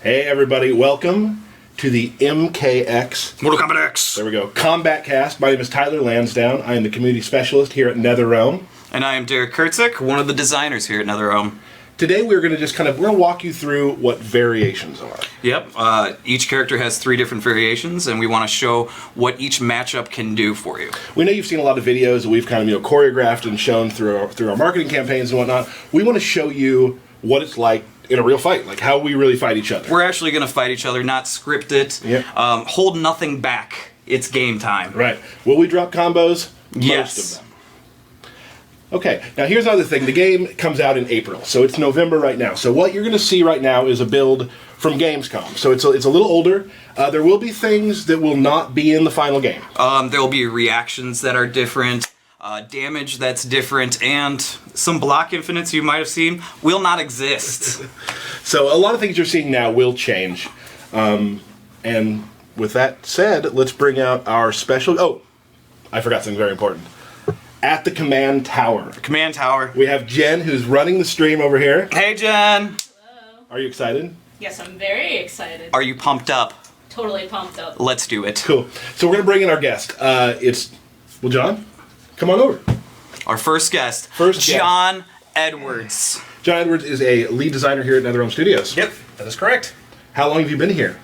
Hey everybody, welcome to the MKX. Mortal Kombat X. There we go. Kombat Kast. My name is Tyler Lansdowne. I am the community specialist here at NetherRealm. And I am Derek Kurtzik, one of the designers here at NetherRealm. Today we're going to just we're going to walk you through what variations are. Yep. Each character has 3 different variations, and we want to show what each matchup can do for you. We know you've seen a lot of videos that we've choreographed and shown through our marketing campaigns and whatnot. We want to show you what it's like in a real fight, like how we really fight each other. We're actually going to fight each other, not script it. Yep. Hold nothing back. It's game time. Right. Will we drop combos? Yes. Most of them. Okay, now here's another thing. The game comes out in April, so it's November right now. So what you're going to see right now is a build from Gamescom. So it's a little older. There will be things that will not be in the final game. There will be reactions that are different, damage that's different, and some block infinites you might have seen will not exist. So a lot of things you're seeing now will change. And with that said, let's bring out our special... Oh, I forgot something very important. At the command tower. Command tower. We have Jen, who's running the stream over here. Hey, Jen. Hello. Are you excited? Yes, I'm very excited. Are you pumped up? Totally pumped up. Let's do it. Cool. So we're going to bring in our guest. Well, John, come on over. Our first guest, John Edwards. John Edwards is a lead designer here at NetherRealm Studios. Yep, that is correct. How long have you been here?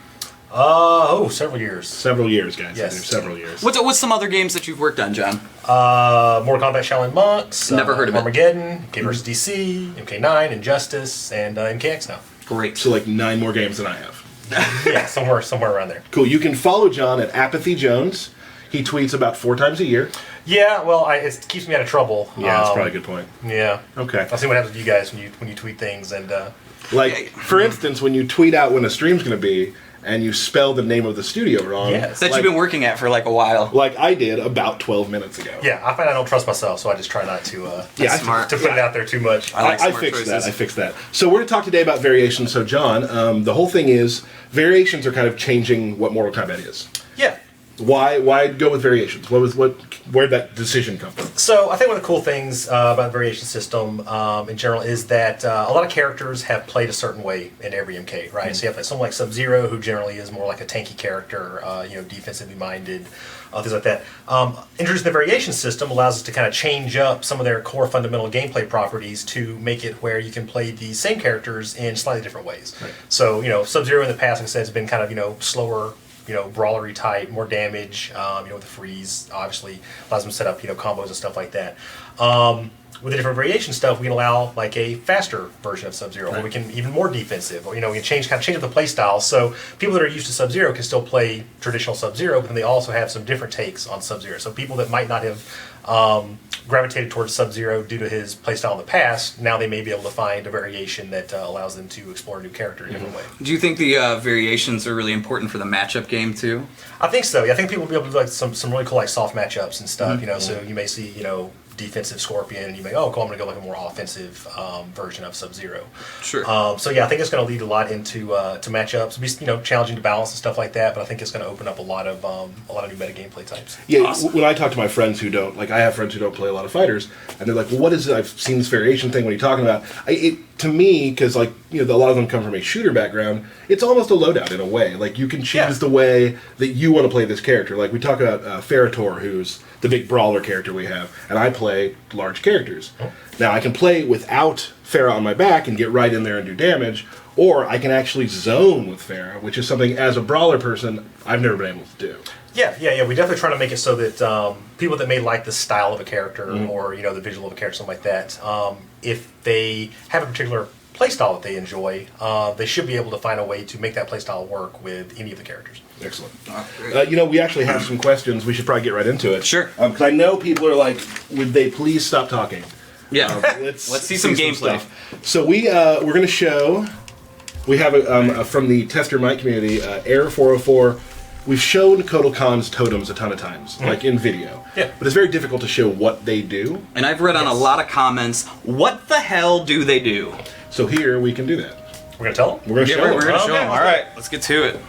Several years. Several years, guys. Yes. Several years. What's some other games that you've worked on, John? Mortal Kombat Shaolin Monks. Never heard of it. Armageddon, MK vs. DC, MK9, Injustice, and MKX now. Great. So like 9 more games than I have. Yeah, somewhere around there. Cool. You can follow John at Apathy Jones. He tweets about 4 times a year. Yeah, well, it keeps me out of trouble. Yeah, that's probably a good point. Yeah. Okay. I'll see what happens with you guys when you tweet things and. Like, for instance, when you tweet out when a stream's going to be, and you spell the name of the studio wrong. Yes. That you've been working at for like a while. Like I did about 12 minutes ago. Yeah, I find I don't trust myself, so I just try not to. Yeah, smart. To put it out there too much. I fixed that. I fixed that. So we're going to talk today about variations. So John, the whole thing is variations are kind of changing what Mortal Kombat is. Yeah. Why go with variations? Where'd that decision come from? So I think one of the cool things about the variation system in general is that a lot of characters have played a certain way in every MK, right? Mm-hmm. So you have someone like Sub-Zero, who generally is more like a tanky character, defensively minded, things like that. Introducing the variation system allows us to kind of change up some of their core fundamental gameplay properties to make it where you can play these same characters in slightly different ways. Right. So, Sub-Zero in the past, like I said, has been kind of, slower, brawlery type, more damage, with the freeze, obviously allows them to set up, combos and stuff like that. With the different variation stuff, we can allow like a faster version of Sub-Zero, right, where we can even more defensive, or we can change up the play style. So people that are used to Sub-Zero can still play traditional Sub-Zero, but then they also have some different takes on Sub-Zero. So people that might not have gravitated towards Sub-Zero due to his playstyle in the past, now they may be able to find a variation that allows them to explore a new character in a different way. Do you think the variations are really important for the matchup game too? I think so. Yeah, I think people will be able to do like some really cool like soft matchups and stuff. So you may see defensive Scorpion, and you may cool, I'm going to go like a more offensive version of Sub-Zero. Sure. So yeah, I think it's going to lead a lot into to matchups. It'll be challenging to balance and stuff like that. But I think it's going to open up a lot of new meta gameplay types. Yeah. Awesome. When I talk to my friends who don't, I have friends who don't play a lot of fighters, and they're like, "Well, what is it? I've seen this variation thing. What are you talking about?" To me, because a lot of them come from a shooter background, it's almost a loadout in a way. Like you can choose the way that you want to play this character. Like we talk about Ferrator, who's the big brawler character we have, and I play large characters. Oh. Now I can play without Farah on my back and get right in there and do damage, or I can actually zone with Farah, which is something as a brawler person I've never been able to do. Yeah. We definitely try to make it so that people that may like the style of a character or the visual of a character, something like that, if they have a particular playstyle that they enjoy, they should be able to find a way to make that playstyle work with any of the characters. Excellent. We actually have some questions. We should probably get right into it. Sure. Because I know people are like, would they please stop talking? Yeah. Let's see some gameplay. So we're going to show. We have from the Tester Mike community, Air 404. We've shown Kotal Khan's totems a ton of times, like in video. Yeah. But it's very difficult to show what they do. And I've read on a lot of comments, what the hell do they do? So here we can do that. We're gonna tell them. We're gonna show them. We're gonna show them. All right, let's get to it.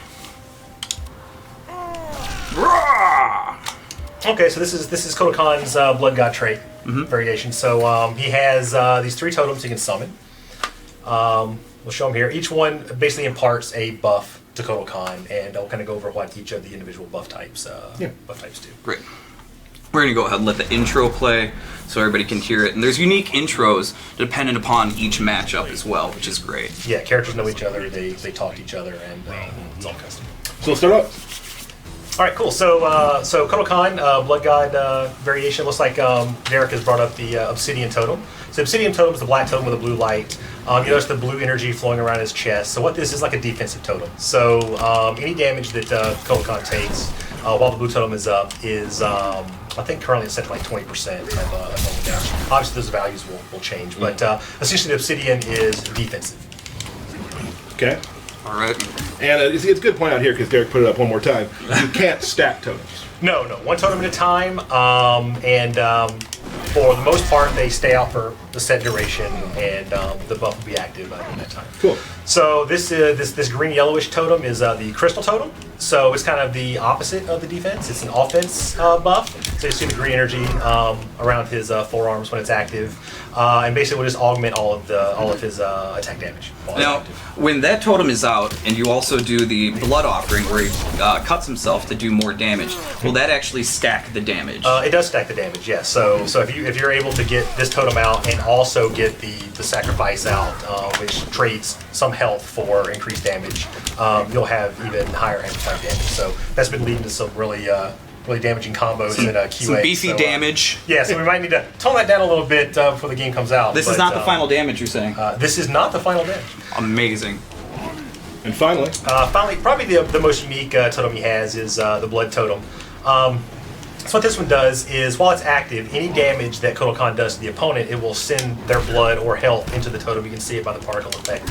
Okay, so this is Kotal Khan's Blood God trait variation. So he has these 3 totems he can summon. we'll show them here. Each one basically imparts a buff to Kotal Khan, and I'll kind of go over what each of the individual buff types do. Great. We're going to go ahead and let the intro play so everybody can hear it. And there's unique intros dependent upon each matchup as well, which is great. Yeah, characters know each other, they talk to each other, and it's all custom. So let's start up. All right, cool. So Kotal Khan, Blood God variation. Looks like Derek has brought up the Obsidian Totem. So Obsidian Totem is the black totem with a blue light. You notice the blue energy flowing around his chest. So what this is like a defensive totem. So any damage that Kotal Khan takes while the blue totem is up is, I think currently it's set to like 20% of normal damage. Obviously those values will change, but essentially the Obsidian is defensive. Okay. All right. And it's a good point out here because Derek put it up one more time. You can't stack totems. No, one totem at a time, and for the most part, they stay out for the set duration, and the buff will be active in that time. Cool. So this green yellowish totem is the crystal totem. So it's kind of the opposite of the defense. It's an offense buff. So you see the green energy around his forearms when it's active, and basically will just augment all of his attack damage. Now, when that totem is out, and you also do the blood offering where he cuts himself to do more damage, will that actually stack the damage? It does stack the damage, yes. So if you're able to get this totem out and also get the sacrifice out, which trades some health for increased damage, you'll have even higher amplified damage. So that's been leading to some really damaging combos in QA. Some beefy damage. Yeah, so we might need to tone that down a little bit before the game comes out. This is not the final damage, you're saying? This is not the final damage. Amazing. And finally, probably the most unique totem he has is the blood totem. So what this one does is, while it's active, any damage that Kotal Khan does to the opponent, it will send their blood or health into the totem. You can see it by the particle effect,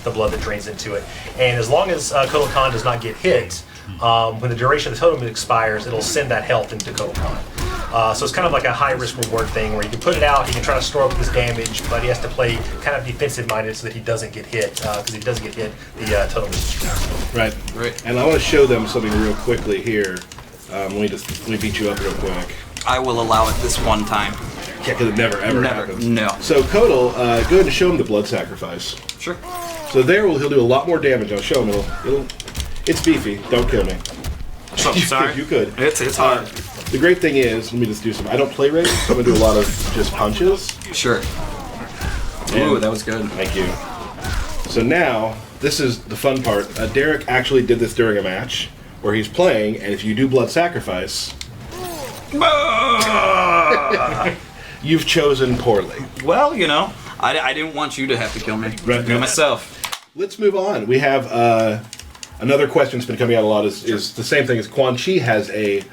the blood that drains into it. And as long as Kotal Khan does not get hit, when the duration of the totem expires, it'll send that health into Kotal Khan. So it's kind of like a high-risk reward thing where you can put it out, he can try to store up this damage, but he has to play kind of defensive-minded so that he doesn't get hit. Because if he doesn't get hit, the totem is destroyed. Right. And I want to show them something real quickly here. Let me beat you up real quick. I will allow it this one time. Yeah, because it never happens. No. So Kotal, go ahead and show him the blood sacrifice. Sure. So he'll do a lot more damage. I'll show him. It's beefy. Don't kill me. Oh, sorry. You could. It's hard. The great thing is, let me just do some. I don't play rage, so I'm gonna do a lot of just punches. Sure. Ooh, that was good. Thank you. So now, this is the fun part. Derek actually did this during a match where he's playing, and if you do blood sacrifice, you've chosen poorly. Well, I didn't want you to have to kill me. Right. Do it myself. Let's move on. We have another question that's been coming out a lot is the same thing as Quan Chi has a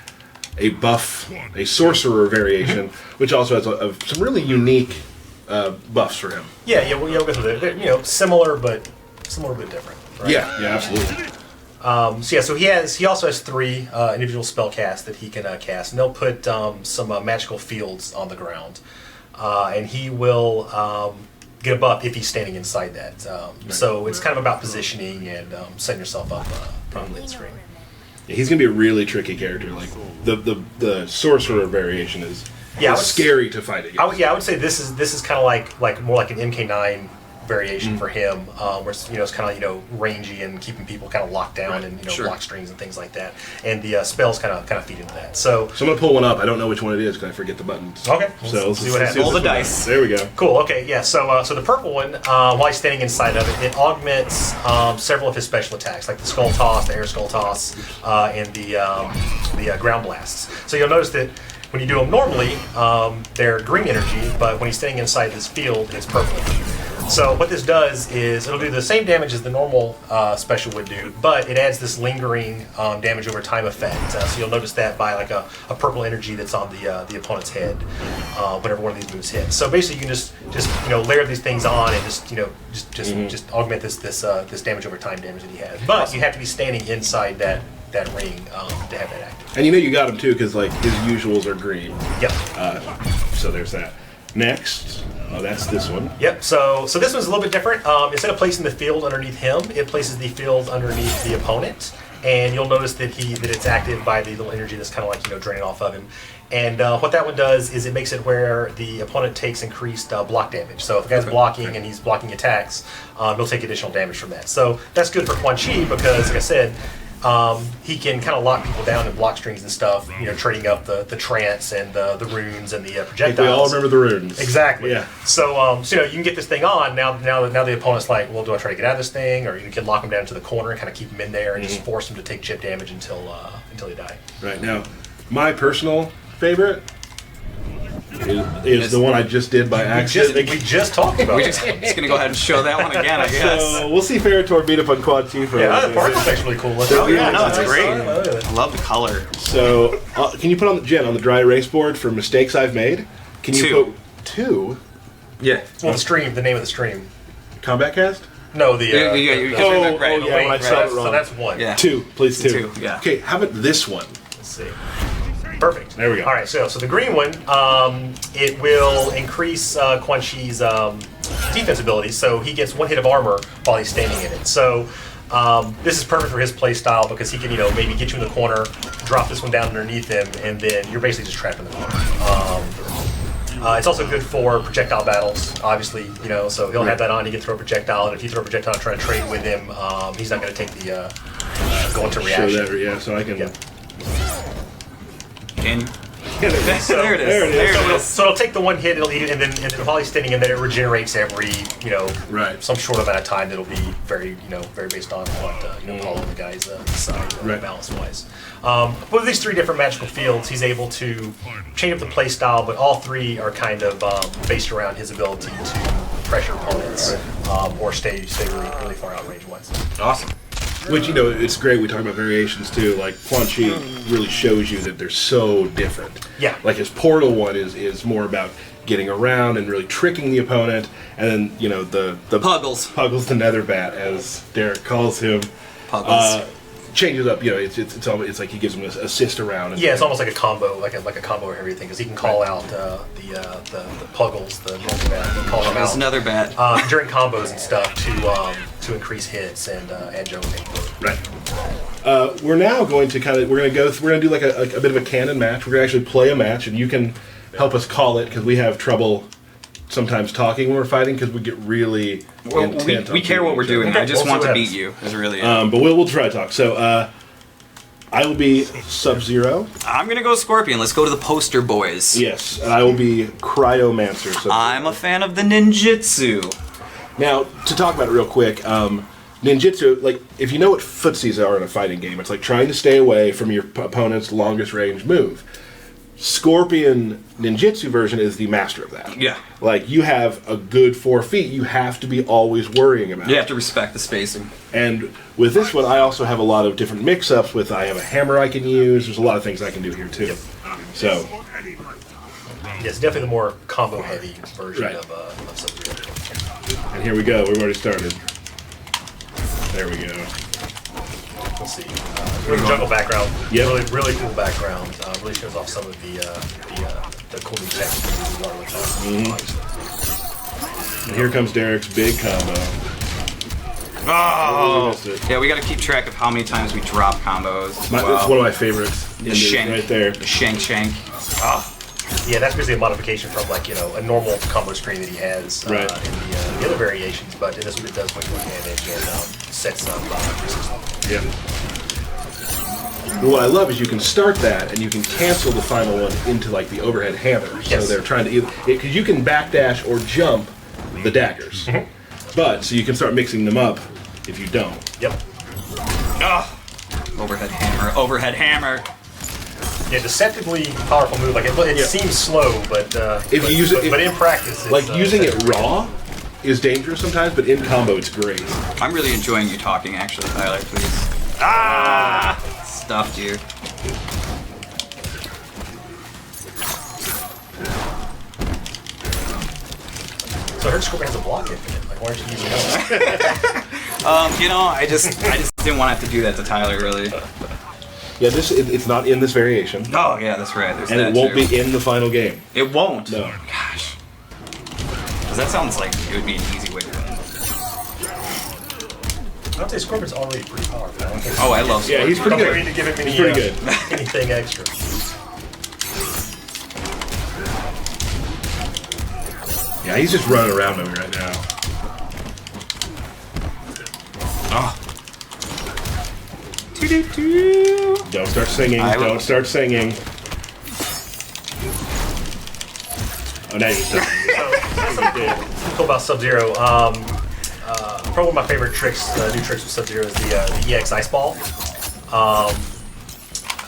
buff, a sorcerer variation, which also has some really unique buffs for him. Yeah, we'll go through it. They're, similar but different. Right? Yeah, absolutely. So he also has 3 individual spell casts that he can cast, and they'll put some magical fields on the ground, and he will get a buff if he's standing inside that. So it's kind of about positioning and setting yourself up properly on the screen. Yeah, he's gonna be a really tricky character. Like the sorcerer variation is scary to fight against. I would say this is kind of like more like an MK9 variation for him, where it's kind of rangy and keeping people kind of locked down and block strings and things like that. And the spells kind of feed into that. So I'm gonna pull one up. I don't know which one it is because I forget the buttons. Okay. So let's see what happens. Roll the dice. There we go. Cool. Okay. Yeah. So the purple one, while he's standing inside of it, it augments several of his special attacks, like the skull toss, the air skull toss, and the ground blasts. So you'll notice that when you do them normally, they're green energy, but when he's standing inside this field, it's purple energy. So what this does is it'll do the same damage as the normal special would do, but it adds this lingering damage over time effect. So you'll notice that by like a purple energy that's on the opponent's head whenever one of these moves hits. So basically, you can just layer these things on and just augment this damage over time damage that he has. But you have to be standing inside that ring to have that active. And you got him too because like his usuals are green. Yep. So there's that. Next, that's this one. Yep. So this one's a little bit different. Instead of placing the field underneath him, it places the field underneath the opponent, and you'll notice that it's active by the little energy that's kind of like draining off of him. And what that one does is it makes it where the opponent takes increased block damage. So if the guy's blocking and he's blocking attacks, he'll take additional damage from that. So that's good for Quan Chi because, like I said, he can kind of lock people down in block strings and stuff, trading up the trance and the runes and the projectiles. We all remember the runes. Exactly. Yeah. So, you can get this thing on. Now the opponent's like, well, do I try to get out of this thing? Or you can lock him down to the corner and kind of keep him in there and just force him to take chip damage until they die. Right. Now, my personal favorite is the one I just did by accident. We just talked about it. Just gonna go ahead and show that one again, I guess. So we'll see Ferritor beat up on Quan Chi for the part effect's really cool. Oh yeah, no, it's great. I I love the color. So, can you put on the dry erase board for mistakes I've made? Can you 2. put 2? Yeah. Well, the name of the stream. Kombat Kast? No, the... Yeah, right. yeah, when I saw it wrong. So that's 1. Yeah. 2, please 2. 2, yeah. Okay, how about this one? Let's see. Perfect. There we go. All right, so the green one, it will increase Quan Chi's defense ability, so he gets 1 hit of armor while he's standing in it. So this is perfect for his play style because he can, maybe get you in the corner, drop this one down underneath him, and then you're basically just trapped in the corner. It's also good for projectile battles, obviously, so he'll have that on, he can throw a projectile, and if you throw a projectile and try to trade with him, he's not going to take the go into reaction. Show that, yeah, so I can... Yeah. Can you? So, there it is. So it'll take the 1 hit, it'll eat it, and then while he's standing in there, it regenerates every, Right. some short amount of time that'll be very, very based on what, all of the guys' side, Right. balance-wise. With these 3 different magical fields, he's able to change up the play style, but all 3 are kind of based around his ability to pressure opponents or stay really, really far out range-wise. Awesome. Which, it's great. We talk about variations too. Like, Quan Chi really shows you that they're so different. Yeah. Like, his portal one is more about getting around and really tricking the opponent. And then, the Puggles. Puggles the Netherbat, as Derek calls him. Puggles. Changes up, it's like he gives him an assist around. And, Yeah, it's almost like a combo, like a combo of everything, because he can call out the Puggles, the Netherbat, he can call them There's out another bat. during combos and stuff to increase hits and jump. Right. We're now going to we're gonna do like a bit of a canon match. We're gonna actually play a match, and you can help us call it because we have trouble sometimes talking when we're fighting because we get really intent. We care what we're doing. I just We'll want see to what beat happens. you. Is really it. But we'll try to talk. So I will be Sub-Zero. I'm gonna go Scorpion. Let's go to the poster boys. Yes, and I will be Cryomancer. Sub-Zero. I'm a fan of the ninjutsu. Now, to talk about it real quick, ninjutsu, like, if you know what footsies are in a fighting game, it's like trying to stay away from your opponent's longest range move. Scorpion ninjutsu version is the master of that. Yeah. Like, you have a good 4 feet, you have to be always worrying about You it. have to respect the spacing. And with this one, I also have a lot of different mix-ups with, I have a hammer I can use, there's a lot of things I can do here too. Yep. So, Yeah, it's definitely the more combo-heavy version Right. of Sub-Zero. and here we go, we've already started. There we go. Let's see. Really jungle background. Yep. Really cool background. Really shows off some of the cool new techniques we want to talk. And here comes Derek's big combo. Oh! Missed it. Yeah, we got to keep track of how many times we drop combos. as It's well. one of my favorites. The shank. Right there. The shank. Oh. Yeah, that's basically a modification from a normal combo string that he has Right. in the other variations, but in this one it does much more damage and sets up resistance. Yeah. But what I love is you can start that and you can cancel the final one into like the overhead hammer. So Yes. they're trying to because you can backdash or jump the daggers, but so you can start mixing them up if you don't. Yep. Oh. Overhead hammer. Overhead hammer. Yeah, deceptively powerful move. Like it seems slow, but If you use it, but in practice, it's, like using it raw is dangerous sometimes, but in combo it's great. I'm really enjoying you talking, actually, Tyler, please. Ah! Stuffed you. So I heard Scorpion has a block infinite. Like, why aren't you using that? I just didn't want to have to do that to Tyler, really. Yeah, it's not in this variation, Oh, yeah, that's right. There's and that it won't too. be in the final game. It won't? No. Gosh. Because that sounds like it would be an easy way to win. Oh, say Scorpion's already pretty powerful. I don't think Oh, I love Yeah, he's pretty don't good. think we need to give him any, He's pretty good. anything extra. Yeah, he's just running around over right now. Oh. Doo-doo-doo. Don't start singing. Don't start singing. Oh, now you're starting. Cool about Sub-Zero. Probably one of my favorite tricks, new tricks with Sub-Zero is the EX Ice Ball.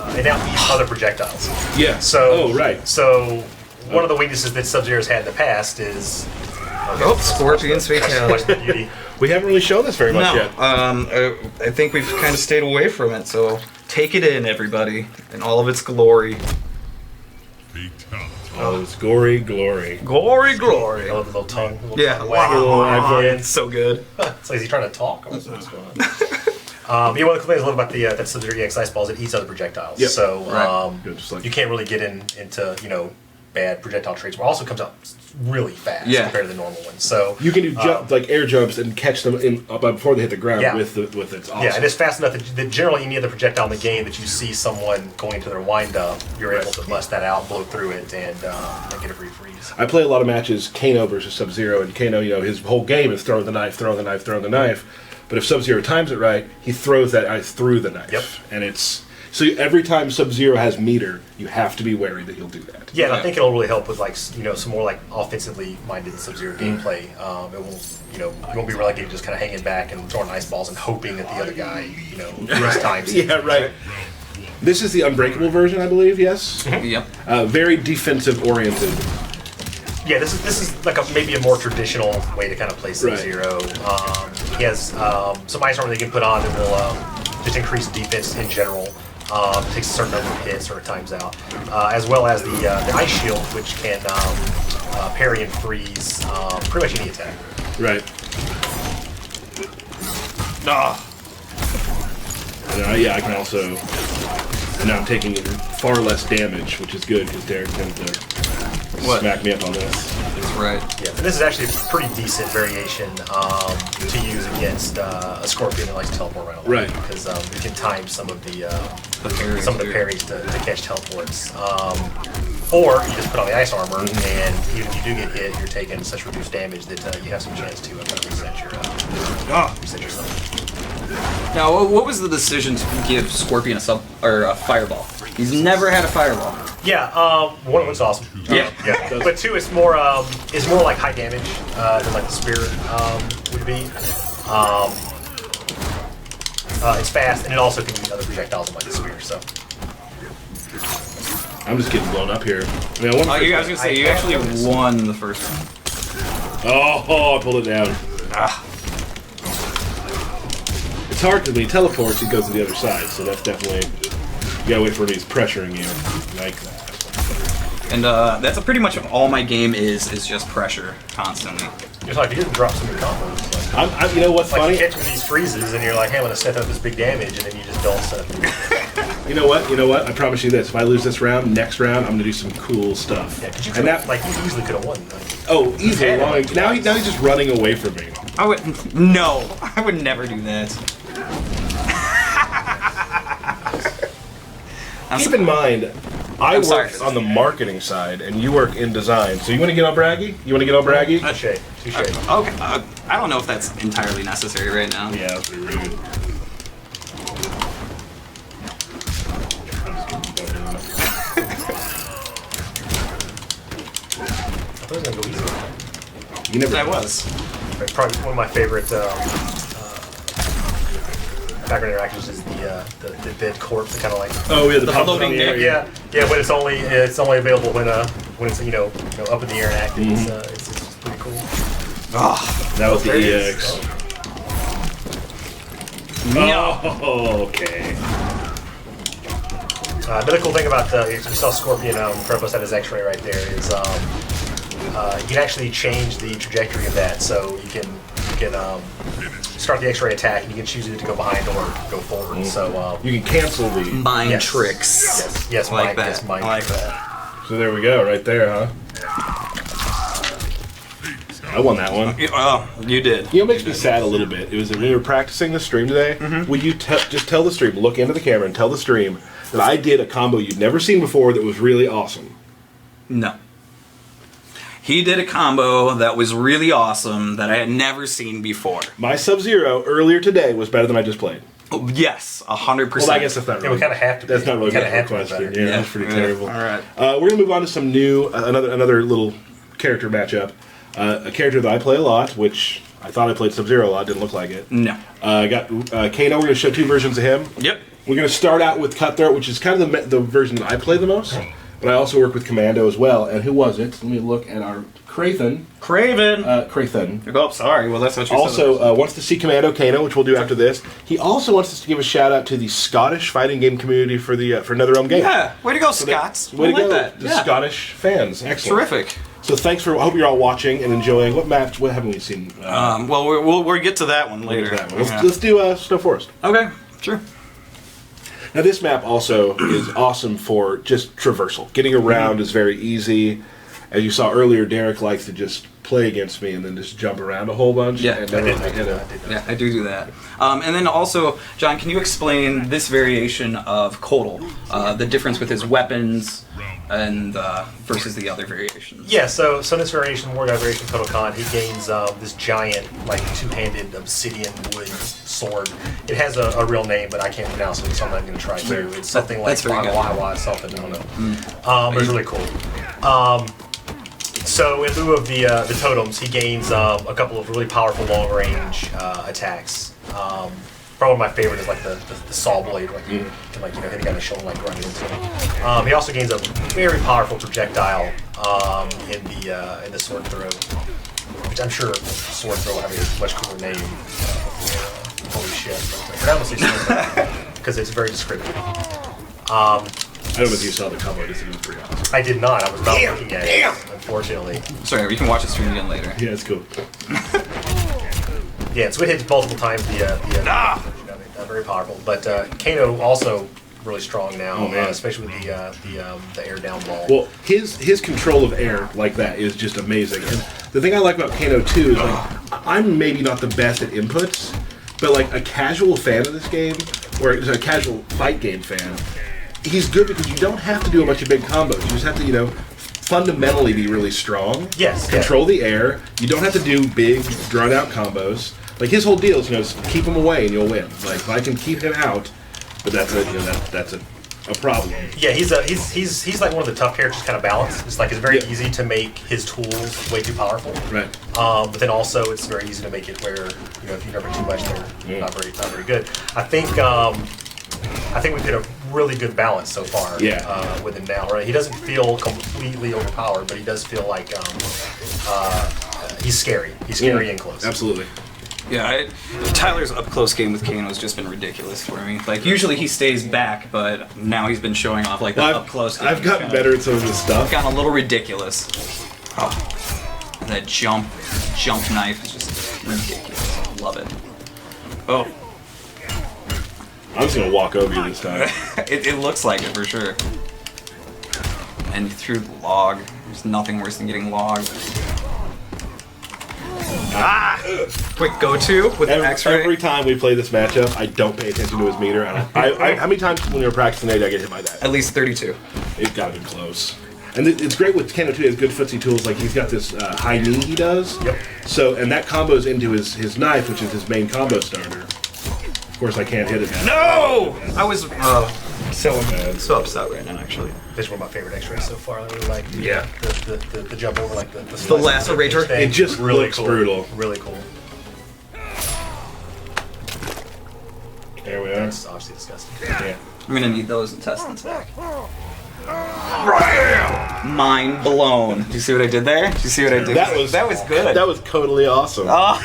And now eats other projectiles. Yeah. So, right. So, one of the weaknesses that Sub-Zero's had in the past is... Oh, Scorpion's fatality. Watch the beauty. We haven't really shown this very much No, yet. I think we've kind of stayed away from it, so take it in, everybody, in all of its glory. Oh, it's gory glory. Glory, glory. I love the little tongue. Little Yeah, tongue wagging. wow, it's so good. It's like, is he trying to talk? Or what's going on? Yeah, one of the cool things I love about the that Sub-Zero EX Ice Ball is it eats other projectiles. Yep. So Good, just like- you can't really get into bad projectile traits. But it also comes out really fast compared to the normal one. So You can do like air jumps and catch them before they hit the ground with its awesome. Yeah, and it's fast enough that generally any other projectile in the game that you see someone going to their wind-up, you're able to bust that out, blow through it, and get a free freeze. I play a lot of matches Kano versus Sub-Zero, and Kano, his whole game is throwing the knife, throwing the knife, throwing the knife. But if Sub-Zero times it right, he throws that ice through the knife. Yep. And it's... So every time Sub-Zero has meter, you have to be wary that he'll do that. Yeah, and I think it'll really help with some more like offensively minded Sub-Zero gameplay. It won't, you won't be relegated just kind of hanging back and throwing ice balls and hoping that the other guy, this time. Yeah, right. This is the Unbreakable version, I believe. Yes. Yep. Very defensive oriented. Yeah, this is like maybe a more traditional way to kind of play Sub-Zero. He has some ice armor that you can put on that will just increase defense in general. Takes a certain number of hits or it times out, as well as the ice shield, which can parry and freeze pretty much any attack. Right. Ah. And I can also... Now I'm taking far less damage, which is good, because Derek tends to smack me up on this. That's right. Yeah, and this is actually a pretty decent variation to use against a Scorpion that likes to teleport right away. Right. Because you can time some of the parries, parries to catch teleports. Or you just put on the ice armor, and even if you do get hit, you're taking such reduced damage that you have some chance to reset yourself. Now, what was the decision to give Scorpion a fireball? He's never had a fireball. Yeah, one looks awesome. Yeah. But two, it's more like high damage than like the spear would be. It's fast, and it also can use other projectiles like the spear. So I'm just getting blown up here. I mean, I was gonna say you actually won the first one. Oh, I pulled it down. It's hard because when he teleports, he goes to the other side. So that's definitely... You gotta wait for when he's pressuring you. Like that. And that's pretty much all my game is just pressure, constantly. It's like you didn't drop some of your combos. Like, you know what's funny? You catch with these freezes, and you're like, hey, I'm gonna set up this big damage, and then you just don't set up. You know what? I promise you this. If I lose this round, next round, I'm gonna do some cool stuff. Yeah, because you and that, you easily could have won. Like, easily. Now he's just running away from me. I would never do that. Keep in mind, I work on the marketing side, and you work in design. So you want to get all braggy? touche. Okay, I don't know if that's entirely necessary right now. Yeah, that's pretty rude. I thought it was gonna go easy. You never. I was. Probably one of my favorite background interactions is the dead corpse, kind of like. Oh yeah, the floating deck. Yeah, but it's only available when it's up in the air and active. It's pretty cool. That was the There it EX. is. Oh, okay. Another cool thing about if you saw Scorpion, Krampus had his X-ray right there, is you can actually change the trajectory of that. So you can start the X-ray attack, and you can choose either to go behind or go forward. So You can cancel the... Mind tricks. Yes, like mind, that. Yes, mind I like tricks. So there we go, right there, huh? I won that one. Oh, you did. You know, it makes me sad a little bit. It was when we were practicing the stream today. Would you just tell the stream, look into the camera and tell the stream that I did a combo you'd never seen before that was really awesome? No. He did a combo that was really awesome that I had never seen before. My Sub-Zero earlier today was better than I just played. Oh, yes, 100%. Well, I guess that's not really. Yeah, we kind of have to. That's not really kind a of have to be question. better. Yeah, that's pretty terrible. All right. We're gonna move on to some new, another little character matchup. A character that I play a lot, which I thought I played Sub-Zero a lot, didn't look like it. No. I got Kano. We're gonna show two versions of him. Yep. We're gonna start out with Cutthroat, which is kind of the version that I play the most. But I also work with Commando as well. And who was it? Let me look at our Crathen. Craven. Crathen. Oh, sorry. Well, that's what you said. Also wants to see Commando Kano, which we'll do after this. He also wants us to give a shout out to the Scottish fighting game community for NetherRealm Games. Yeah. Way to go, Scots. Way to go, that. the Scottish fans. Excellent. Terrific. So thanks for. I hope you're all watching and enjoying. What haven't we seen? Well, we'll get to that one later. Let's do Snow Forest. Okay. Sure. Now this map also is awesome for just traversal. Getting around is very easy. As you saw earlier, Derek likes to just play against me and then just jump around a whole bunch. Yeah, and never really hit him. Yeah, I do that. And then also, John, can you explain this variation of Kodal, the difference with his weapons and versus the other variations? Yeah, so in this variation, War God variation, Total Khan, he gains this giant, like, two-handed obsidian wood sword. It has a real name, but I can't pronounce it, so I'm not going to try to. It's something like That's very good. Wanawawa, something, I don't know. It's really cool. So in lieu of the totems, he gains a couple of really powerful long-range attacks. Probably my favorite is like the saw blade, like you can hit a guy in the shoulder, like running into him. He also gains a very powerful projectile in the sword throw, which I'm sure sword throw will have a much cooler name. Holy shit! But I'm gonna say sword throw because it's very descriptive. I don't know if you saw the combo. It was pretty awesome. I did not. I was not looking at it, unfortunately. Sorry, we can watch the stream again later. Yeah, it's cool. Yeah, so it hits multiple times very powerful. But Kano also really strong now, especially with the air down ball. Well, his control of air like that is just amazing. And the thing I like about Kano too is like I'm maybe not the best at inputs, but like a casual fan of this game or a casual fight game fan, he's good because you don't have to do a bunch of big combos. You just have to, fundamentally be really strong. Yes. Control the air. You don't have to do big, drawn-out combos. Like his whole deal is, just keep him away and you'll win. Like if I can keep him out, but that's a problem. Yeah, he's like one of the tough characters, kind of balanced. It's like it's very easy to make his tools way too powerful. Right. But then also it's very easy to make it where if you never too much, they're not very good. I think we've hit a really good balance so far. With him now, right? He doesn't feel completely overpowered, but he does feel like he's scary. He's scary and close. Absolutely. Yeah, Tyler's up-close game with Kano has just been ridiculous for me. Like, usually he stays back, but now he's been showing off, like, the up-close game. I've gotten better at some of this stuff. Gotten a little ridiculous. Oh, that jump knife is just ridiculous. I love it. Oh. I'm just going to walk over you this time. It looks like it, for sure. And you threw the log. There's nothing worse than getting logged. Quick go-to with the X-ray. Every time we play this matchup, I don't pay attention to his meter. I how many times when we were practicing today did I get hit by that? At least 32. It's got to be close. And it's great with Kano too. He has good footsie tools. Like he's got this high knee he does. Yep. So and that combos into his knife, which is his main combo starter. Of course, I can't hit it now. No! I was so upset right now, actually. This is one of my favorite X-rays so far. I really like the jump over, like the lacerator. It just really looks cool. brutal. Really cool. There we are. That's obviously disgusting. Yeah. I'm gonna need those intestines back. Mind blown. Do you see what I did there? Do you see what I did? That was good. That was totally awesome. Oh,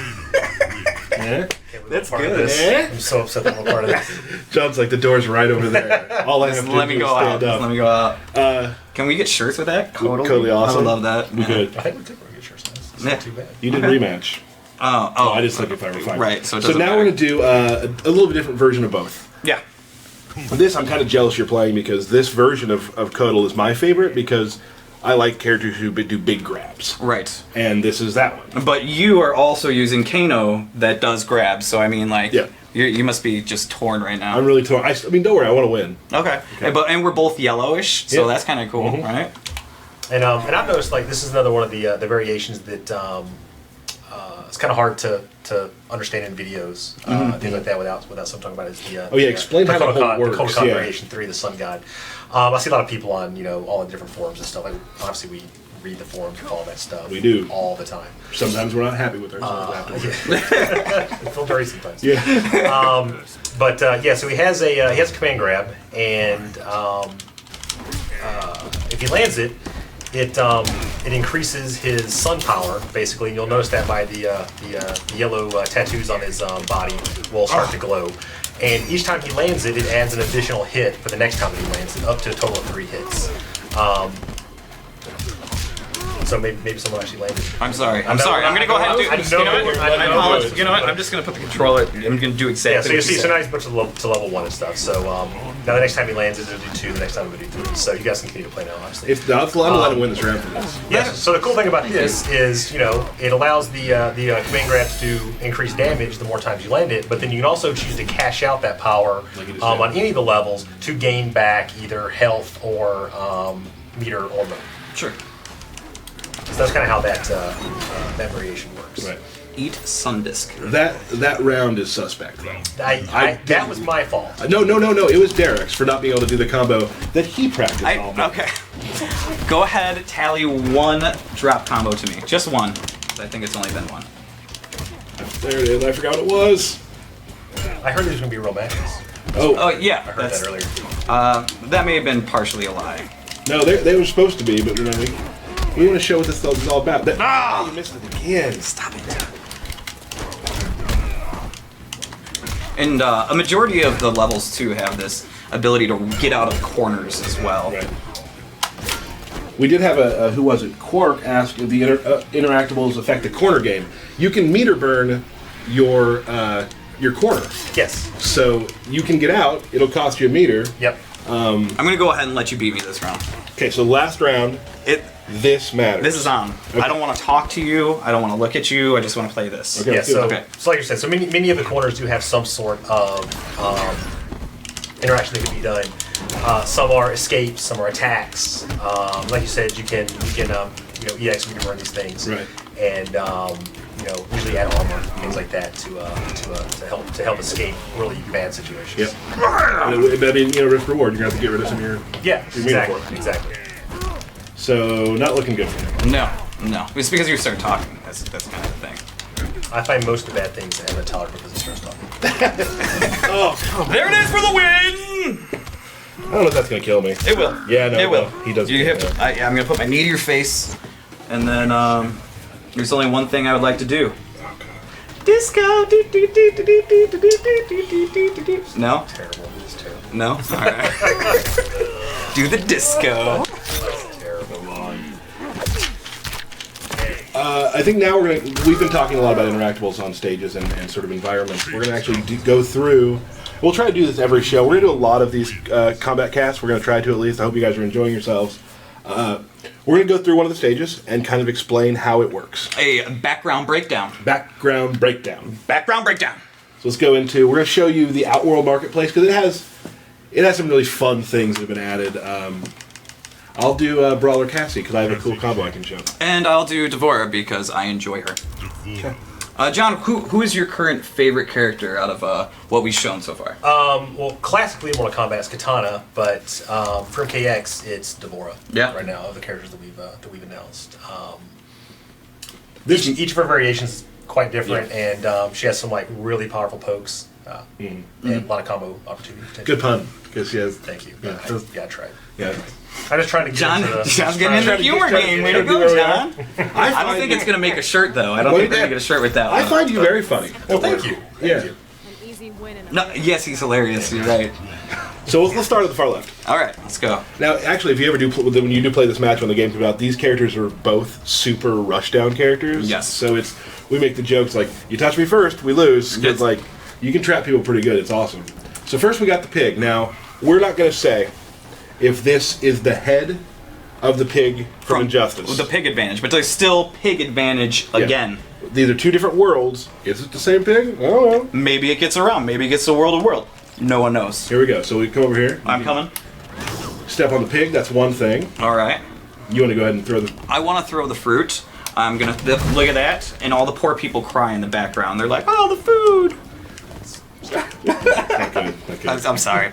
that's good. Yeah. I'm so upset that I'm a part of this. John's like the door's right over there. All I have to let do me is go out. stand up. Let me go out. Can we get shirts with that? Totally awesome. I would love that. We could. I think we could get shirts. It's Yeah. not too bad. You did rematch. Oh, I just took it 5 or 5. Right. So, it So doesn't now matter. we're gonna do a little bit different version of both. Yeah. This I'm kind of jealous you're playing because this version of Kodal is my favorite because I like characters who do big grabs. Right. And this is that one. But you are also using Kano that does grabs, so I mean, like, Yeah. you must be just torn right now. I'm really torn. I mean, don't worry, I want to win. Okay. And we're both yellowish, so Yeah. that's kind of cool, right? And I've noticed like this is another one of the variations that it's kind of hard to understand in videos, things like that without some talking about it. Is the explain the how the Kodokan, whole works, the Kodokan yeah. variation 3, the Sun God. I see a lot of people on all the different forums and stuff. Like, obviously, we read the forums and all that stuff. We do. all the time. Sometimes we're not happy with ourselves afterwards. It feels very sometimes. Yeah. But so he has a command grab, and if he lands it, it increases his sun power basically. And you'll notice that by the yellow tattoos on his body will start to glow. And each time he lands it, it adds an additional hit for the next time that he lands it, up to a total of 3 hits. So maybe someone actually landed. I'm sorry. I'm gonna go ahead and do. You know what? I apologize. You know what? I'm just gonna put the controller. I'm gonna do exactly. Yeah, so you what see, said. so now he's put to level 1 and stuff. So now the next time he lands, it'll do 2. The next time it'll do 3. So you guys can continue to play now, obviously. I'm gonna let him win this round for this. Yes. So the cool thing about this is, it allows the command grabs to increase damage the more times you land it, but then you can also choose to cash out that power on any of the levels to gain back either health or meter or mode. Sure. So that's kind of how that variation works. Right. Eat Sundisk. That round is suspect, though. That was my fault. No. It was Derek's for not being able to do the combo that he practiced all day. Okay. Go ahead, tally 1 drop combo to me. Just 1. I think it's only been 1. There it is. I forgot what it was. I heard there's going to be real matches. Oh yeah, I heard that earlier. That may have been partially a lie. No, they were supposed to be, but we want to show what this is all about. You missed it again. Stop it. And a majority of the levels too have this ability to get out of corners as well. Right. We did have a who was it? Quark asked if the interactables affect the corner game. You can meter burn your corner, Yes. so you can get out. It'll cost you a meter. Yep. I'm gonna go ahead and let you beat me this round. Okay, so last round. This matters. This is on. Okay. I don't want to talk to you. I don't want to look at you. I just want to play this. Okay. Yeah, so, Okay. so like you said, so many of the corners do have some sort of interaction that can be done. Some are escapes, some are attacks. Like you said, you can EX meter burn these things, Right. And usually add armor, things like that to help escape really bad situations. Yep. I mean, risk reward. You're gonna have to get rid of some of your. Yeah, Your meter exactly, for it. exactly. So not looking good for me. No. It's because you start talking. That's kind of the thing. I find most of the bad things to have a tolerant because it starts talking. Oh, There it is for the win! I don't know if that's gonna kill me. It will. Yeah, no, it will. He doesn't. You have to, I'm gonna put my knee to your face, and then there's only one thing I would like to do. Disco. No. Terrible. It's terrible. No. All right. Do the disco. Terrible. I think now we've been talking a lot about interactables on stages and sort of environments. We're gonna actually go through. We'll try to do this every show. We're gonna do a lot of these combat casts. We're gonna try to at least. I hope you guys are enjoying yourselves. We're gonna go through one of the stages and kind of explain how it works. A background breakdown. Background breakdown. Background breakdown. So let's go into. We're gonna show you the Outworld Marketplace because it has some really fun things that have been added. I'll do Brawler Cassie because I have a cool combo I can show. And I'll do Devora because I enjoy her. Okay. John, who is your current favorite character out of what we've shown so far? Well, classically in Mortal Kombat it's Katana, but for MKX it's Devora. Yeah. Right now of the characters that we've announced. This Each of her variations is quite different, and she has some like really powerful pokes and a lot of combo opportunity. good pun because she has. Thank you. Yeah, I tried. Yeah. I'm just trying to get John, into the. John's getting into the humor game. Way to go, John. I don't think it's gonna make a shirt though. I don't think they're gonna get a shirt with that one. I find you very funny. Well, thank you. Yeah. Thank you. An easy win in No, yes, he's hilarious. You're right. So let's start at the far left. All right, let's go. Now, actually, if you ever when you do play this match when the game comes out, these characters are both super rushdown characters. Yes. So we make the jokes like, you touch me first, we lose. Yes. Because like you can trap people pretty good. It's awesome. So first we got the pig. Now we're not going to say if this is the head of the pig from Injustice. The pig advantage, but there's still pig advantage again. These are two different worlds. Is it the same pig? I don't know. Maybe it gets around. Maybe it gets to World of World. No one knows. Here we go. So we come over here. I'm coming. Step on the pig. That's one thing. All right. You want to go ahead and throw the... I want to throw the fruit. I'm going to look at that, and all the poor people cry in the background. They're like, oh, the food. Not good. Not good. I'm sorry.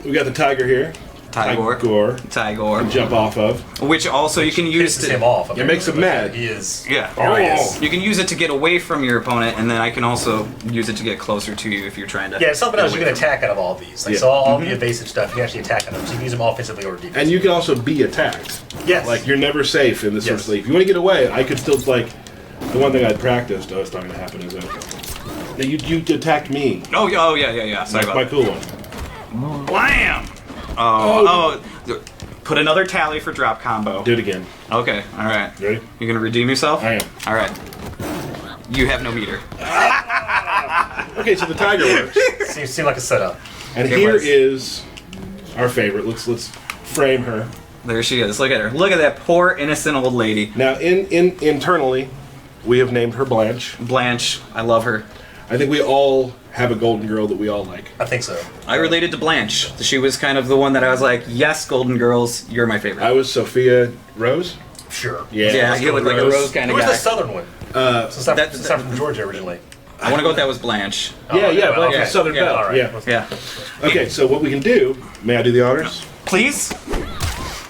We got the tiger here. Tigor. Jump off of. Which also you can use Pisses him off. It makes him mad. He is Yeah. furious. You can use it to get away from your opponent, and then I can also use it to get closer to you if you're trying to. Yeah, something else you get can away attack out of all of these. Like, Yeah. so all the evasive stuff, you can actually attack out of them. So you can use them offensively or defensively. And you can also be attacked. Yes. Like, you're never safe in this sort of Yes. sleep. If you want to get away, I could still, like... The one thing I'd practiced, it's not going to happen, is that... Now, you attacked me. from. Oh, yeah. Sorry That's my about cool one. that. Blam! Oh. Put another tally for drop combo. Do it again. Okay, alright. Ready? You gonna redeem yourself? I am. Alright. You have no meter. Okay, so the tiger works. Seems like a setup. And It here works. is our favorite. Let's frame her. There she is. Look at her. Look at that poor innocent old lady. Now, internally, we have named her Blanche. Blanche. I love her. I think we all have a golden girl that we all like. I think so. I related to Blanche. She was kind of the one that I was like, yes, Golden Girls, you're my favorite. I was Sophia Rose. Sure. Yeah, you look like a Rose kind Who of was guy. the southern one? Since I'm from Georgia originally. I want to go with that was Blanche. Yeah, well, Blanche okay. from Southern Yeah, Belle. all right. Yeah. Yeah. Okay, so what we can do, may I do the honors? Please,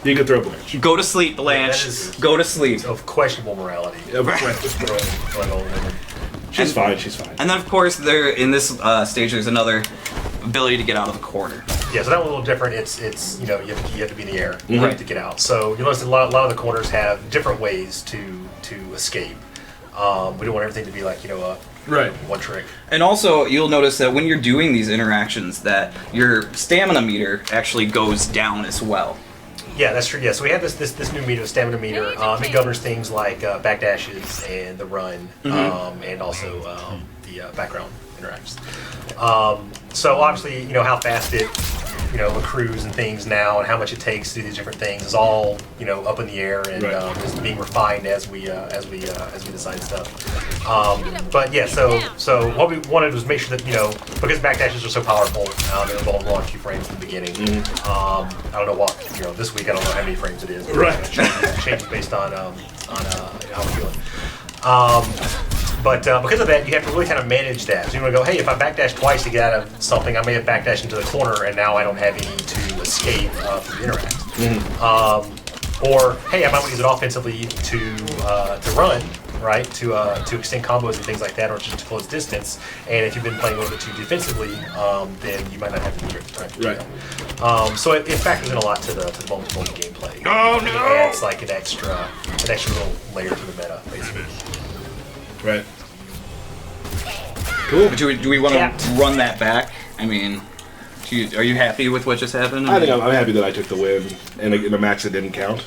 You can throw Blanche. go to sleep, Blanche. that is- Go to sleep. Of questionable morality. Throwing old women. She's fine, she's fine. And then, of course, there in this stage, there's another ability to get out of the corner. Yeah, so that one's a little different. It's you have to be in the air Right. to get out. So you notice that a lot of the corners have different ways to escape. We don't want everything to be like Right. one trick. And also, you'll notice that when you're doing these interactions, that your stamina meter actually goes down as well. Yeah, that's true. Yeah, so we have this new meter, stamina meter. It governs things like backdashes and the run, and also the background interacts. So obviously, how fast it accrues and things now, and how much it takes to do these different things is all up in the air and Right. is being refined as we design stuff. But yeah, so what we wanted was make sure that because backdashes are so powerful, they involve a few frames in the beginning. I don't know what this week. I don't know how many frames it is. Right. It changes based on how we're feeling. But because of that, you have to really kind of manage that. So you want to go, hey, if I backdash twice to get out of something, I may have backdashed into the corner, and now I don't have any to escape from the interact. Or hey, I might want to use it offensively to run, right? To extend combos and things like that, or just to close distance. And if you've been playing a little bit too defensively, then you might not have the meter at the time to do Right. that. So it factors in a lot to the moment-to-moment gameplay. Oh, It no! adds like an extra little layer to the meta, basically. Right. Cool. But do we want Capped. to run that back? I mean, are you happy with what just happened? I think I'm happy that I took the win, and in a match that didn't count.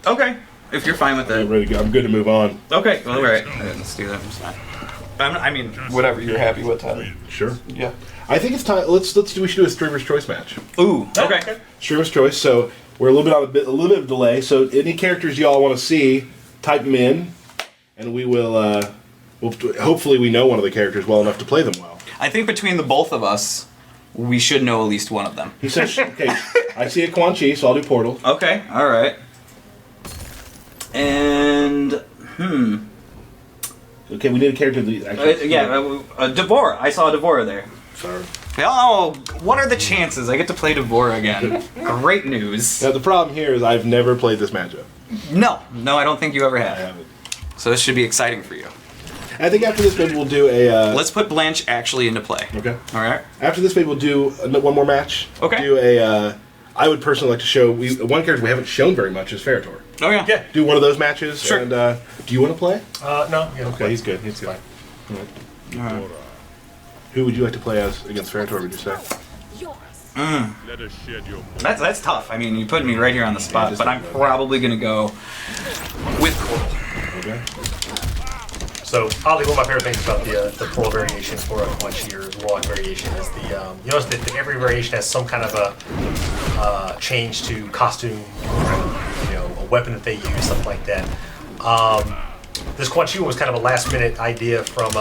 Okay, if you're fine with I'm that. ready to go. I'm good to move on. Okay, well, all right. Let's do that. It's fine. I mean, whatever you're happy with, Tyler. Sure. Yeah. I think it's time. We should do a streamer's choice match. Ooh. Okay. Streamer's choice. So we're a little bit of delay. So any characters y'all want to see, type them in, and we will. Hopefully, we know one of the characters well enough to play them well. I think between the both of us, we should know at least one of them. He says, "Okay, I see a Quan Chi, so I'll do Portal." Okay. All right. And Okay, we need a character that actually. Devora. I saw Devora there. Sorry. Oh, what are the chances I get to play Devora again? Great news. Now the problem here is I've never played this matchup. No, I don't think you ever I have. haven't. So this should be exciting for you. I think after this maybe we'll do a. Let's put Blanche actually into play. Okay. All right. After this maybe we'll do one more match. Okay. Do a. I would personally like to show one character we haven't shown very much is Ferritor. Oh yeah. Yeah. Do one of those matches. Sure. And do you want to play? No. Yeah, Okay, he's good. He's good. fine. All right. Who would you like to play as against Ferritor? Would you say? That's tough. I mean, you put me right here on the spot, but I'm probably gonna go with Portal. Okay. So, oddly, one of my favorite things about the Portal variation for a Quan Chi or Warlock variation is you notice that every variation has some kind of a change to costume, weapon that they use, something like that. This Quan Chi was kind of a last-minute idea from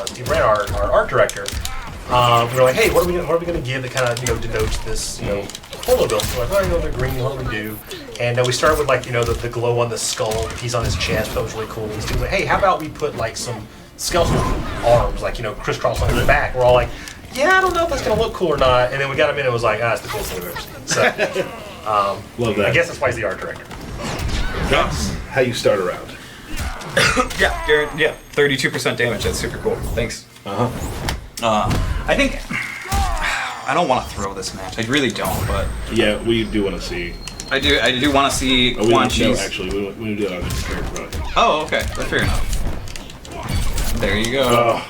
Steve Rand, our art director. We were like, hey, what are we going to give that kind of denotes this polo build? So we're like, oh, they're green. What do we do? And we started with like the glow on the skull piece on his chest. That was really cool. And Steve was like, hey, how about we put like some skeletal arms, like crisscross on his back? We're all like, yeah, I don't know if that's going to look cool or not. And then we got him in and it was like, it's the coolest thing I've ever seen. So Love that. I guess that's why he's the art director. That's how you start a round. Yeah, 32% damage. That's super cool. Thanks. I think I don't want to throw this match. I really don't, but Yeah, we do want to see. I do want to see Oh, Quan no, Chi's. actually, we do it on this character. Oh, okay. That's fair enough. There you go. Oh,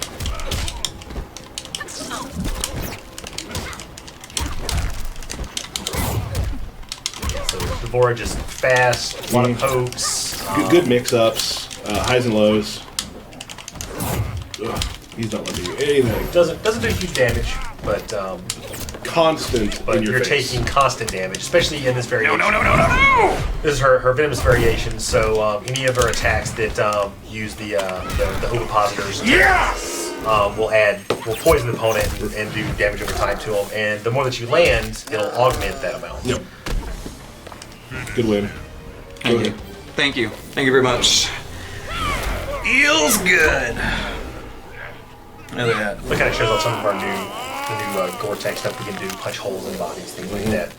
So Dvorak just fast, a lot of pokes. good mix-ups, highs and lows. Ugh, he's not letting you do anything. Doesn't do huge damage, but Constant in your you're face. taking constant damage, especially in this variation. No. This is her venomous variation, so any of her attacks that use the ovipositors will poison the opponent and do damage over time to them. And the more that you land, it'll augment that amount. Yep. Good win. Thank you. Thank you. Thank you very much. Feels good. Look at that. That kind of shows off some of the new Gore-Tex stuff we can do, punch holes in bodies, things like that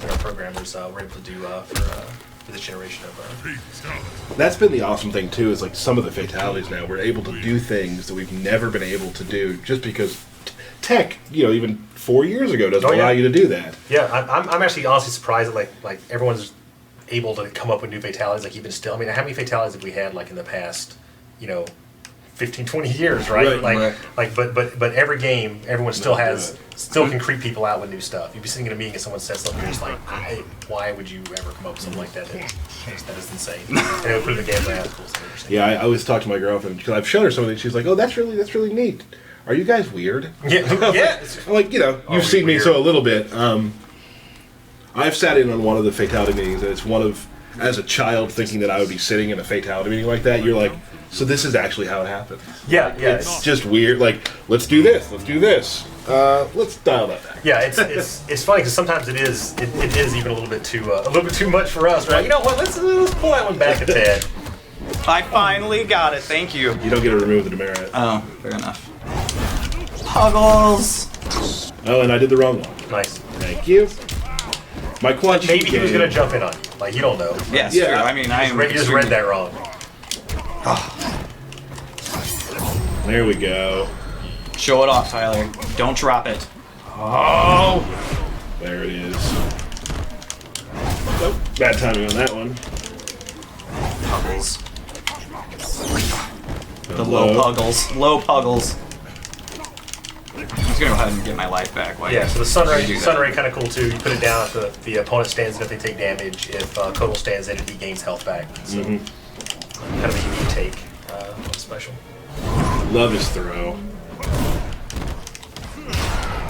our programmers were able to do for this generation of. That's been the awesome thing too. Is like some of the fatalities now we're able to do things that we've never been able to do just because tech, even 4 years ago doesn't allow you to do that. Yeah, I'm actually honestly surprised that like everyone's able to come up with new fatalities. Like even still, I mean, how many fatalities have we had like in the past, 15, 20 years, right? Right. But every game, everyone still can creep people out with new stuff. You'd be sitting in a meeting and someone says something, you're just like, why would you ever come up with something like that? That is insane. And it would put in the game like, that's cool. Yeah, I always talk to my girlfriend because I've shown her something. She's like, "Oh, that's really neat. Are you guys weird?" Yeah. I'm like, you've seen me so a little bit. I've sat in on one of the fatality meetings, and it's one of, as a child, thinking that I would be sitting in a fatality meeting like that. You're like, so this is actually how it happens. Yeah. It's just weird. Like, let's do this. Let's dial that back. Yeah, it's funny because sometimes it is even a little bit too much for us. Right? You know what? Let's pull that one back a tad. I finally got it. Thank you. You don't get to remove the demerit. Oh, fair enough. Puggles. Oh, and I did the wrong one. Nice. Thank you. My Quan Chi Maybe he was game- gonna jump in on you. Like you don't know. Yes, Yeah. true. I mean, I am. You just read that wrong. There we go. Show it off, Tyler. Don't drop it. Oh! There it is. Nope. Bad timing on that one. Puggles. The low puggles. Low puggles. I'm just gonna go ahead and get my life back. Yeah, so the sun ray you do that. kind of cool too. You put it down if the opponent stands in, if they take damage. If Kodal stands in, he gains health back. So kind of a unique take on special. Love his throw.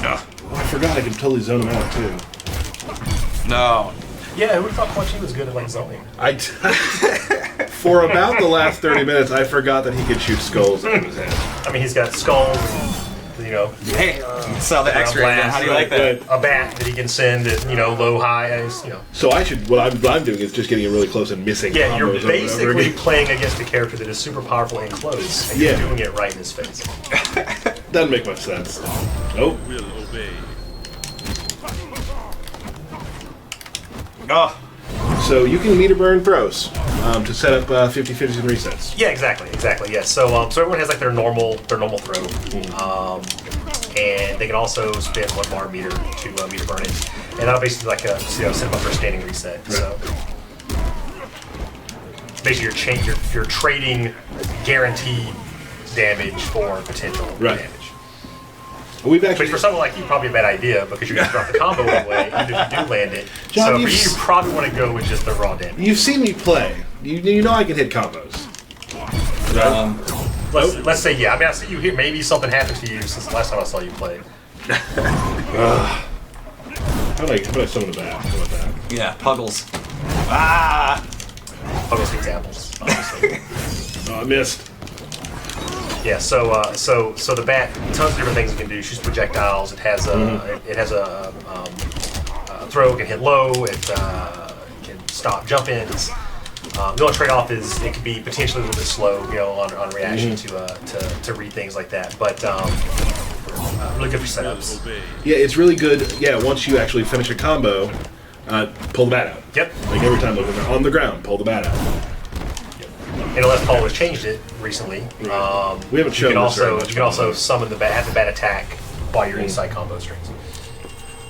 Oh, I forgot I can totally zone him out too. No. Yeah, who would have thought Quan Chi was good at like zoning? For about the last 30 minutes, I forgot that he could shoot skulls out of his head. I mean, he's got skulls, Hey, saw the X-ray again. How do you like that? a bat that he can send at low, high, So what I'm doing is just getting it really close and missing Yeah, combos you're over and over basically again. playing against a character that is super powerful and close, and you're doing it right in his face. Doesn't make much sense. Nope. Oh, So you can meter burn throws to set up 50/50s and resets. Yeah, exactly. Yes. So everyone has like their normal throw, and they can also spend 1 bar meter to meter burn it, and that'll basically like set them up for a standing reset. Right. So basically, you're trading guaranteed damage for potential damage. We've Which actually for someone like you, probably a bad idea because you're going to drop the combo away even if you do land it. John, so for you've you probably want to go with just the raw damage. You've seen me play. You know I can hit combos. Let's say yeah. I mean, I see you here. Maybe something happened to you since the last time I saw you play. How about I summon a bat? How about that? yeah, puggles. Ah! Focus eats apples, obviously. Oh, I missed. Yeah, so the bat, tons of different things it can do. Shoots projectiles. It has a throw. It can hit low. It can stop jump ins. The only trade-off is it could be potentially a little bit slow, you know, on reaction to read things like that. But really good for setups. Yeah, it's really good. Yeah, once you actually finish a combo, pull the bat out. Yep. Like every time when they're on the ground, pull the bat out. And unless Paul has changed it recently, We haven't shown you can this very also much. you can also summon the bat, have the bat attack while you're inside combo strings.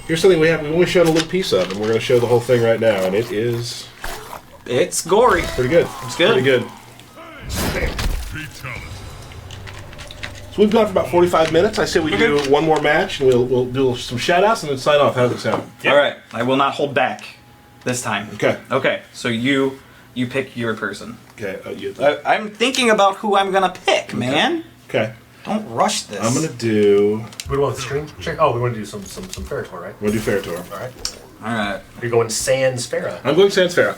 Here's something we've only shown a little piece of, and we're going to show the whole thing right now, and it is It's gory. pretty good. It's good. Pretty good. So we've gone for about 45 minutes. I say we do one more match, and we'll do some shout-outs and then sign off. How does it sound? All right. I will not hold back this time. Okay. Okay. So you pick your person. Okay. I'm thinking about who I'm gonna pick, man. Okay. Don't rush this. I'm going to do... We want the stream check. Oh, we want to do some Ferritor, right? We're going to do Ferritor. All right. All right. You're going Sans Farah. I'm going Sans Farah.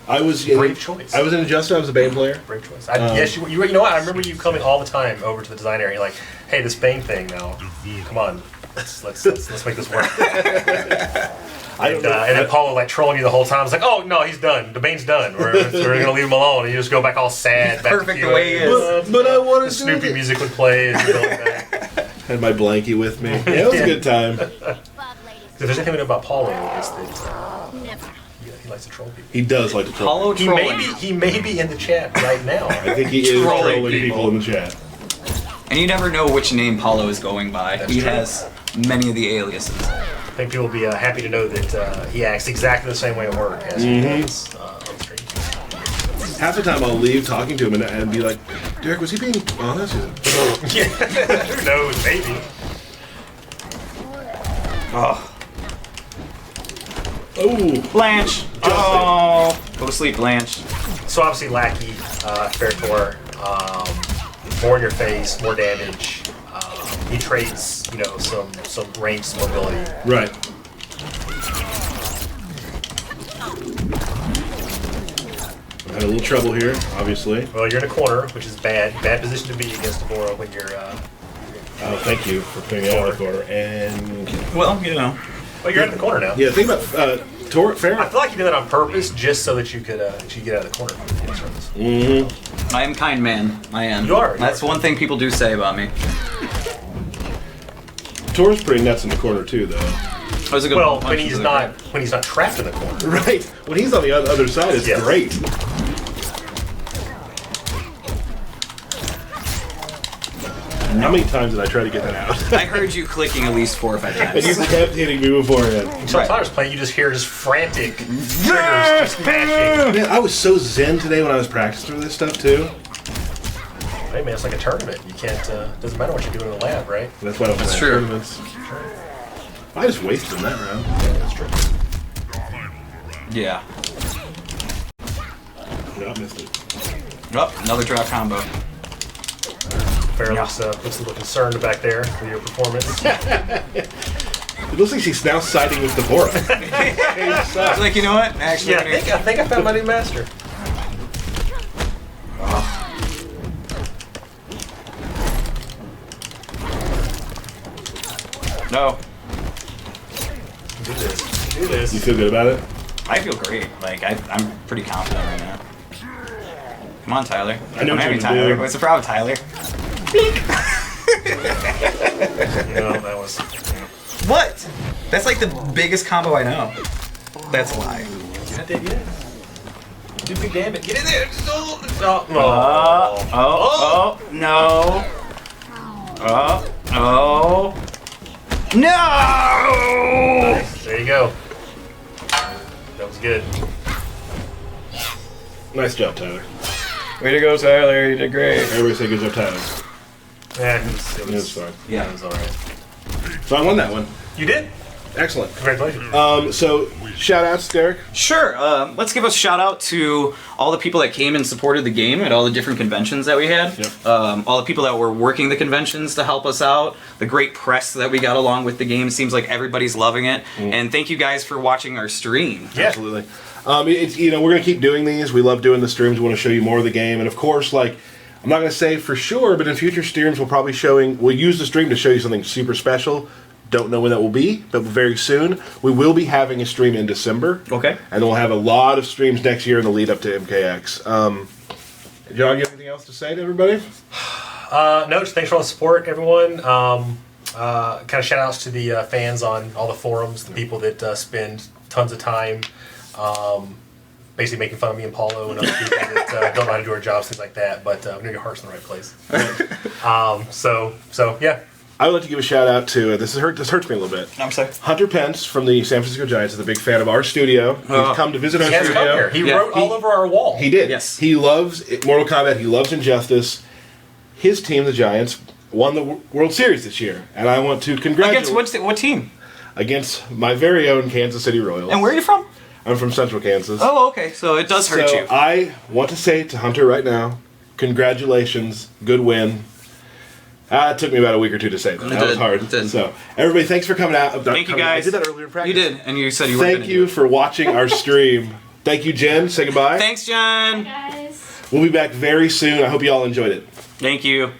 I was Brave choice. I was in Adjusted. I was a Bane player. Brave choice. Yes, you know what? I remember you coming all the time over to the design area. You're like, hey, this Bane thing now. Come on, let's make this work. I don't know. And then Paulo like trolling you the whole time. I was like, oh no, he's done. The Bane's done. We're gonna leave him alone. And you just go back all sad. Back Perfect to the way he is. But I want The to Snoopy music would play. And go back. Had my blankie with me. Yeah, it was a good time. If there's anything about Paulo, it's that he likes to troll people. He does like to troll. Hollow trolling. He may be in the chat right now. I think he is Trolling trolling people in the chat. And you never know which name Paulo is going by. That's He true. has many of the aliases. I think people will be happy to know that he acts exactly the same way at work as he does on the street. Half the time I'll leave talking to him and be like, Derek, was he being honest? Yeah, who knows? Maybe. Oh. Oh, Blanche. Oh. Go to sleep, Blanche. So obviously Lackey, Ferritor, more in your face, more damage. He trades, you know, some ranged mobility. right. I had a little trouble here, obviously. Well, you're in a corner, which is bad. Bad position to be against Deborah when you're. Oh, thank you for putting out the corner. And Well, you know. Well, you're in the corner now. yeah, think about I Farah. feel like you did that on purpose, just so that you could get out of the corner. Mm-hmm. I am kind man. I am. You are. That's one thing people do say about me. Tor's pretty nuts in the corner too, though. That was a good Well, one. when he's not trapped in the corner. Right. When he's on the other side, it's Yes. great. How many times did I try to get that out? I heard you clicking at least 4 or 5 And you times. kept hitting me beforehand. Sometimes playing, you just hear just frantic triggers just smashing. Man, I was so zen today when I was practicing this stuff too. Hey man, it's like a tournament. You can't. Doesn't matter what you're doing in the lab, right? That's why I don't That's play true. tournaments. I just wasted that round. That's true. Yeah. No, I missed it. Oh, another draw combo. Farrah looks a little concerned back there with your performance. It looks like she's now siding with Deborah. I was like, you know what? Actually, Yeah, I think I found my new master. No. Do this. Do this. You feel good about it? I feel great. Like, I'm pretty confident right now. Come on, Tyler. I know I'm what having you're gonna Tyler. do. What's the problem, Tyler? No, that was. What? That's like the biggest combo I know. That's a lie. Get it, yeah. Do big damage. Get in there. Oh, No. Oh. No! There you go. That was good. Nice job, Tyler. Way to go, Tyler. You did great. Everybody say good job, Tyler. Yeah, it It was was fine. yeah, it was alright. So I won that one. You did? Excellent. Congratulations. So, shout outs, Derek. Sure. Let's give a shout out to all the people that came and supported the game at all the different conventions that we had. Yep. All the people that were working the conventions to help us out. The great press that we got along with the game. Seems like everybody's loving it. And thank you guys for watching our stream. Yeah. Absolutely. It's, we're going to keep doing these. We love doing the streams. We want to show you more of the game. And of course, like, I'm not going to say for sure, but in future streams, we'll use the stream to show you something super special. Don't know when that will be, but very soon. We will be having a stream in December. Okay. And we'll have a lot of streams next year in the lead up to MKX. John, you have anything else to say to everybody? No, just thanks for all the support, everyone. Kind of shout outs to the fans on all the forums, the people that spend tons of time basically making fun of me and Paulo and other people that don't know how to do our jobs, things like that. But we know your heart's in the right place. So yeah. I would like to give a shout out to this hurts me a little bit. I'm sorry. Hunter Pence from the San Francisco Giants is a big fan of our studio. He's come to visit our He has studio. come here. He wrote all over our wall. He did. Yes. He loves Mortal Kombat. He loves Injustice. His team, the Giants, won the World Series this year, and I want to congratulate Against what team? against my very own Kansas City Royals. And where are you from? I'm from Central Kansas. Oh, okay. So it does hurt so you. I want to say to Hunter right now, congratulations, good win. It took me about a week or two to say that. That was hard. It did. So, everybody, thanks for coming out. Thank you, guys. I did that earlier in practice. You did, and you said you were Thank gonna you do it. for watching our stream. Thank you, Jen. Say goodbye. Thanks, John. Guys. We'll be back very soon. I hope you all enjoyed it. Thank you.